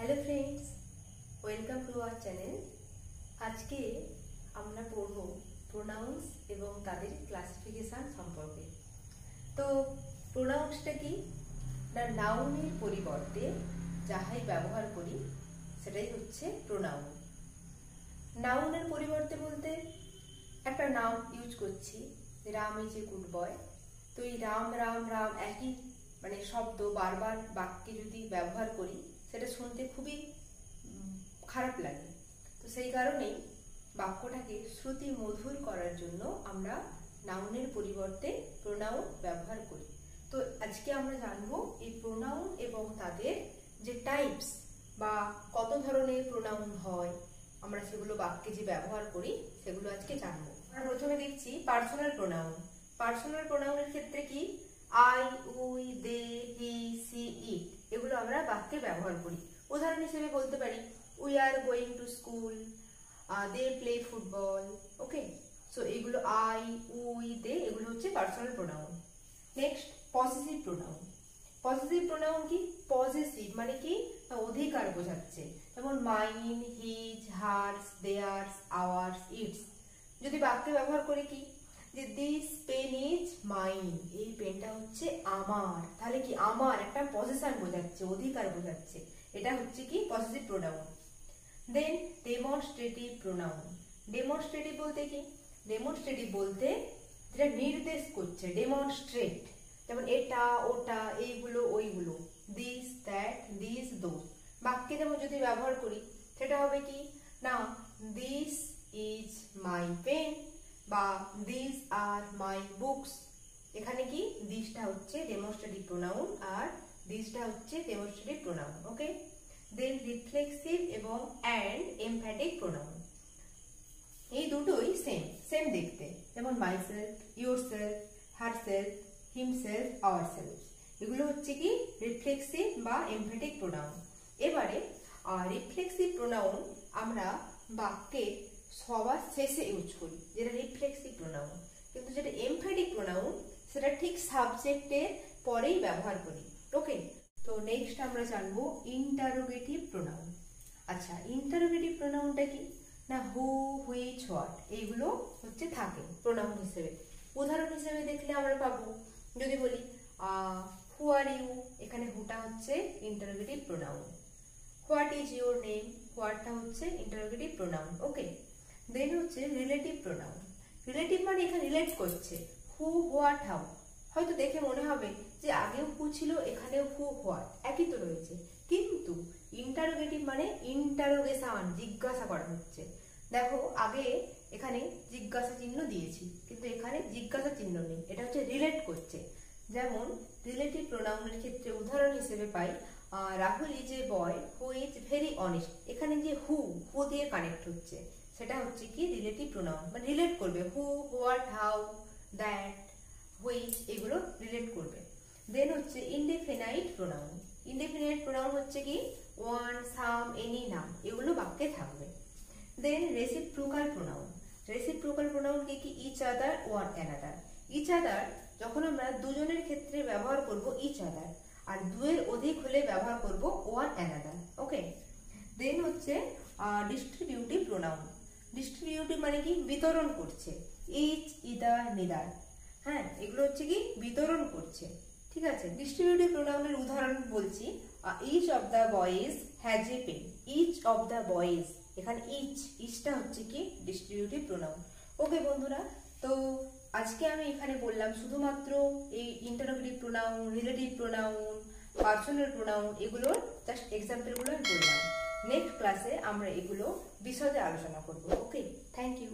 Hello friends, welcome to our channel. আজকে আমরা পড়ব প্রোনাউন্স এবং তাদের ক্লাসিফিকেশন সম্পর্কে। তো প্রোনাউন্সটা কি না, নাউনের পরিবর্তে যাহাই ব্যবহার করি সেটাই হচ্ছে প্রোনাউন। নাউনের পরিবর্তে বলতে একটা নাউন ইউজ করছি, Ram is a good boy. তো এই রাম রাম রাম একই শব্দ বারবার বাক্যে যদি ব্যবহার করি সেটা শুনতে খুবই খারাপ লাগে। তো সেই কারণেই বাক্যটাকে শ্রুতি মধুর করার জন্য আমরা নাউনের পরিবর্তে প্রোনাউন ব্যবহার করি। তো আজকে আমরা জানবো এই প্রোনাউন এবং তাদের যে টাইপস বা কত ধরনের প্রোনাউন হয়, আমরা সেগুলো বাক্যে যে ব্যবহার করি সেগুলো আজকে জানবো। আমরা প্রথমে দেখছি পার্সোনাল প্রোনাউন। পার্সোনাল প্রোনাউনের ক্ষেত্রে কি I, we, they, he, she, it এগুলো আমরা বাক্যে ব্যবহার করি। উদাহরণ হিসেবে বলতে পারি we are going to school, they play football. Okay, so এগুলো আই, উই, দে এগুলো হচ্ছে personal pronoun. Next possessive pronoun. Possessive pronoun কি, পসেসিভ মানে কি না অধিকার বোঝাচ্ছে, যেমন mine, his, hers, theirs, ours, its. যদি বাক্যে ব্যবহার করি কি যে দিস পেন ইজ মাইন, এই পেনটা হচ্ছে আমার, তাহলে কি আমার একটা পজিশন বোঝাচ্ছে, অধিকার বোঝাচ্ছে, এটা হচ্ছে কি পজিটিভ প্রোনাউন। দেন ডেমনস্ট্রেটিভ প্রোনাউন। ডেমনস্ট্রেটিভ বলতে কি, ডেমনস্ট্রেটিভ বলতে যেটা নির্দেশ করছে, ডেমনস্ট্রেট, যেমন এটা ওটা এইগুলো ওইগুলো, দিস দ্যাট দিস দোজ। বাক্যে যেমন যদি ব্যবহার করি সেটা হবে কি না দিস ইজ মাই পেন বা দিস আর মাই বুকস। এখানে কি দিসটা হচ্ছে ডেমনস্ট্রেটিভ প্রোনাউন আর দিসটা হচ্ছে ডেমনস্ট্রেটিভ প্রোনাউন। ওকে, দেন রিফ্লেক্সিভ এবং অ্যান্ড এমফ্যাটিক প্রোনাউন। এই দুটোই সেম সেম দেখতে, যেমন myself, yourself, herself, himself, ourself. এগুলো হচ্ছে কি রিফ্লেক্সিভ বা এমফ্যাটিক প্রোনাউন। এবারে রিফ্লেক্সিভ প্রোনাউন আমরা বাক্যে সবার শেষে ইউজ করি, যেটা রিফ্লেক্সিভ প্রোনাউন। কিন্তু যেটা এমফ্যাটিক প্রোনাউন সেটা ঠিক সাবজেক্টের পরেই ব্যবহার করি। ওকে, তো নেক্সট আমরা জানবো ইন্টারোগেটিভ প্রোনাউন। আচ্ছা, ইন্টারোগেটিভ প্রোনাউনটা কি না হু, হুইচ, হোয়াট এইগুলো হচ্ছে থাকে প্রোনাউন হিসেবে। উদাহরণ হিসেবে দেখলে আমরা পাবো, যদি বলি হু আর ইউ, এখানে হুটা হচ্ছে interrogative pronoun. What is your name, হোয়াটটা হচ্ছে ইন্টারোগেটিভ প্রোনাউন। ওকে, দেন হচ্ছে রিলেটিভ প্রোনাউন। রিলেটিভ মানে এখানে রিলেট করছে, হু, হোয়াট, হাউ। হয়তো দেখে মনে হবে যে আগেও হু ছিল, এখানেও হু, হোয়াট একই তো রয়েছে, কিন্তু ইন্টারোগেটিভ মানে ইন্টারোগেশন, জিজ্ঞাসা করা হচ্ছে। দেখো আগে এখানে জিজ্ঞাসা চিহ্ন দিয়েছি, কিন্তু এখানে জিজ্ঞাসা চিহ্ন নেই, এটা হচ্ছে রিলেট করছে। যেমন রিলেটিভ প্রোনাউনের ক্ষেত্রে উদাহরণ হিসেবে পাই Rahul is a boy who is very honest. এখানে যে হু দিয়ে কানেক্ট হচ্ছে, সেটা হচ্ছে কি রিলেটিভ প্রোনাউন, মানে রিলেট করবে, হু, হোয়াট, হাউ, দ্যাট, হুইচ এগুলো রিলেট করবে। দেন হচ্ছে ইনডেফিনাইট প্রোনাউন। ইনডেফিনাইট প্রোনাউন হচ্ছে কি ওয়ান, সাম, এনি, নাম এগুলো বাক্যে থাকবে। Then reciprocal pronoun. Reciprocal pronoun কি each other, one another. Each other যখন আমরা দুজনের ক্ষেত্রে ব্যবহার করব ইচ আদার, আর দুয়ের অধিক হলে ব্যবহার করব ওয়ান অ্যানাদার। ওকে, দেন হচ্ছে ডিস্ট্রিবিউটিভ প্রোনাউন। ডিস্ট্রিবিউটিভ মানে কি বিতরণ করছে, ইচ, ইদার, নিদার। হ্যাঁ, এগুলো হচ্ছে কি বিতরণ করছে। ঠিক আছে, ডিস্ট্রিবিউটিভ প্রোনাউনের উদাহরণ বলছি, each of the boys has a pen. Each of the boys, এখানে ইচটা হচ্ছে কি ডিস্ট্রিবিউটিভ প্রোনাউন। ওকে বন্ধুরা, তো আজকে আমি এখানে বললাম শুধুমাত্র এই interrogative pronoun, relative pronoun, personal pronoun এগুলোর জাস্ট এক্সাম্পলগুলো আমি বললাম। নেক্সট ক্লাসে আমরা এগুলো বিশদে আলোচনা করব। ওকে, থ্যাংক ইউ।